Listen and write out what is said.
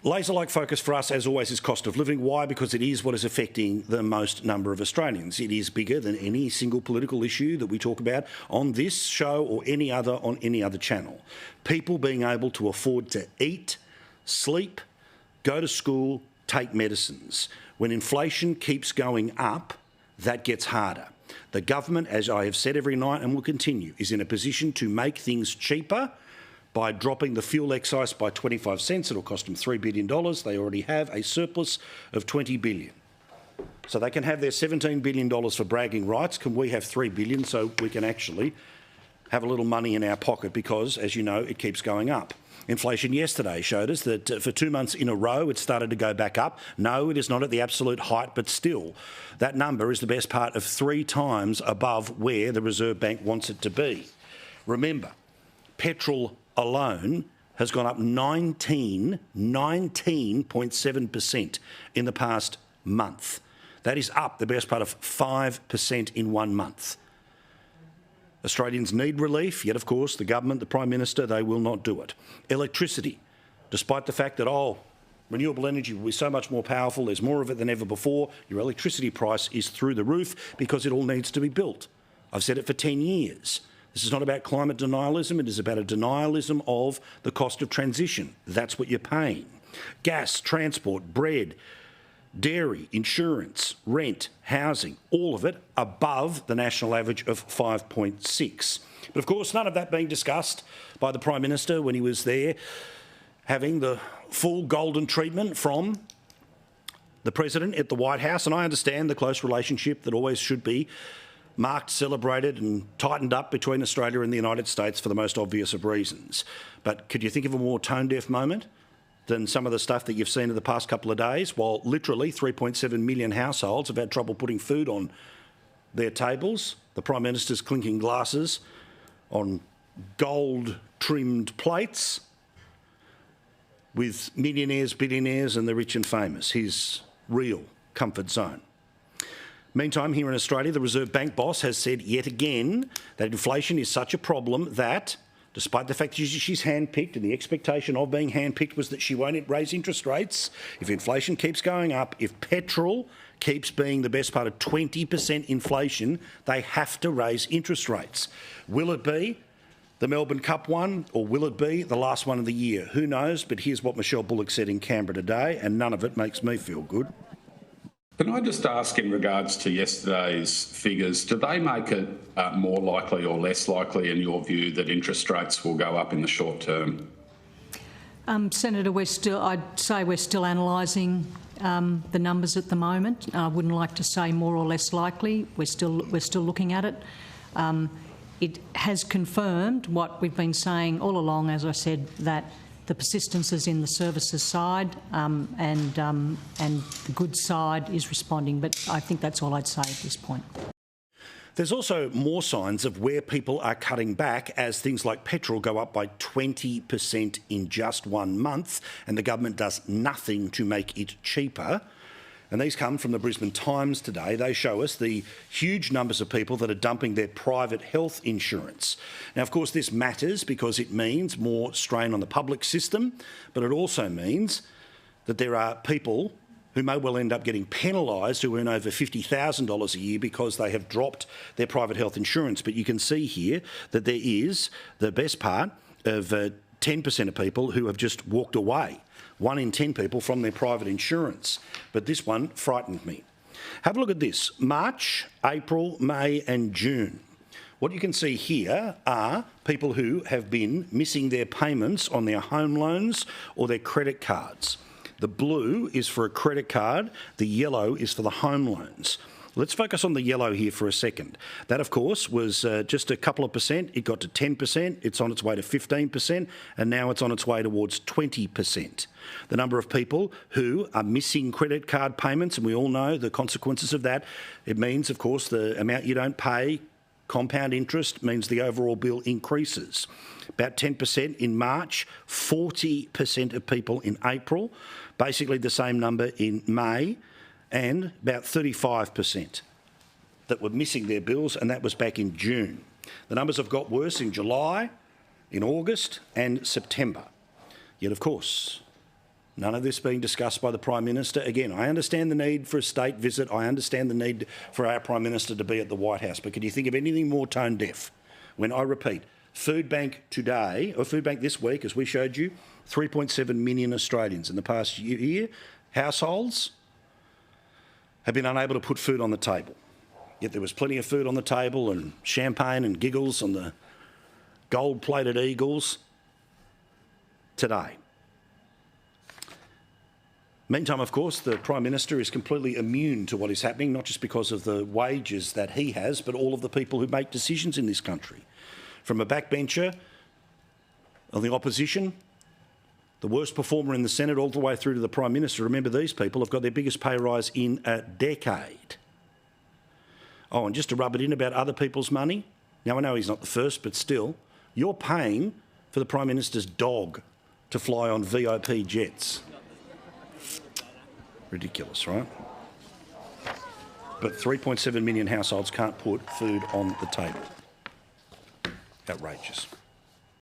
Laser-like focus for us, as always, is cost of living. Why? Because it is what is affecting the most number of Australians. It is bigger than any single political issue that we talk about on this show or any other on any other channel. People being able to afford to eat, sleep, go to school, take medicines. When inflation keeps going up, that gets harder. The government, as I have said every night and will continue, is in a position to make things cheaper by dropping the fuel excise by 25 cents. It'll cost them $3 billion. They already have a surplus of $20 billion. So they can have their $17 billion for bragging rights. Can we have $3 billion so we can actually have a little money in our pocket because, as you know, it keeps going up? Inflation yesterday showed us that for 2 months in a row it started to go back up. No, it is not at the absolute height, but still, that number is the best part of 3 times above where the Reserve Bank wants it to be. Remember, petrol alone has gone up 19.7% in the past month. That is up the best part of 5% in 1 month. Australians need relief, yet of course the government, the Prime Minister, they will not do it. Electricity, despite the fact that, renewable energy will be so much more powerful, there's more of it than ever before, your electricity price is through the roof because it all needs to be built. I've said it for 10 years. This is not about climate denialism, it is about a denialism of the cost of transition. That's what you're paying. Gas, transport, bread, dairy, insurance, rent, housing, all of it above the national average of 5.6. But of course, none of that being discussed by the Prime Minister when he was there having the full golden treatment from the President at the White House. And I understand the close relationship that always should be marked, celebrated and tightened up between Australia and the United States for the most obvious of reasons. But could you think of a more tone-deaf moment than some of the stuff that you've seen in the past couple of days, while literally 3.7 million households have had trouble putting food on their tables? The Prime Minister's clinking glasses on gold-trimmed plates with millionaires, billionaires and the rich and famous, his real comfort zone. Meantime, here in Australia, the Reserve Bank boss has said yet again that inflation is such a problem that, despite the fact that she's handpicked and the expectation of being handpicked was that she won't raise interest rates, if inflation keeps going up, if petrol keeps being the best part of 20% inflation, they have to raise interest rates. Will it be the Melbourne Cup one or will it be the last one of the year? Who knows? But here's what Michelle Bullock said in Canberra today, and none of it makes me feel good. Can I just ask in regards to yesterday's figures, do they make it more likely or less likely in your view that interest rates will go up in the short term? Senator, I'd say we're still analysing the numbers at the moment. I wouldn't like to say more or less likely. We're still looking at it. It has confirmed what we've been saying all along, as I said, that the persistence is in the services side and the goods side is responding. But I think that's all I'd say at this point. There's also more signs of where people are cutting back as things like petrol go up by 20% in just 1 month and the government does nothing to make it cheaper. And these come from the Brisbane Times today. They show us the huge numbers of people that are dumping their private health insurance. Now, of course, this matters because it means more strain on the public system, but it also means that there are people who may well end up getting penalised who earn over $50,000 a year because they have dropped their private health insurance. But you can see here that there is the best part of 10% of people who have just walked away. 1 in 10 people from their private insurance. But this one frightened me. Have a look at this. March, April, May and June. What you can see here are people who have been missing their payments on their home loans or their credit cards. The blue is for a credit card, the yellow is for the home loans. Let's focus on the yellow here for a second. That, of course, was just a couple of percent. It got to 10%. It's on its way to 15%. And now it's on its way towards 20%. The number of people who are missing credit card payments, and we all know the consequences of that. It means, of course, the amount you don't pay, compound interest, means the overall bill increases. About 10% in March, 40% of people in April, basically the same number in May, and about 35% that were missing their bills, and that was back in June. The numbers have got worse in July, in August and September. Yet, of course, None of this being discussed by the Prime Minister. Again, I understand the need for a state visit. I understand the need for our Prime Minister to be at the White House. But can you think of anything more tone deaf? When I repeat, Food Bank today, or Food Bank this week, as we showed you, 3.7 million Australians in the past year, households, have been unable to put food on the table. Yet there was plenty of food on the table and champagne and giggles on the gold-plated Eagles today. Meantime, of course, the Prime Minister is completely immune to what is happening, not just because of the wages that he has, but all of the people who make decisions in this country. From a backbencher on the opposition, the worst performer in the Senate, all the way through to the Prime Minister. Remember, these people have got their biggest pay rise in a decade. Oh, and just to rub it in about other people's money, now I know he's not the first, but still, you're paying for the Prime Minister's dog to fly on VIP jets. Ridiculous, right? But 3.7 million households can't put food on the table. Outrageous.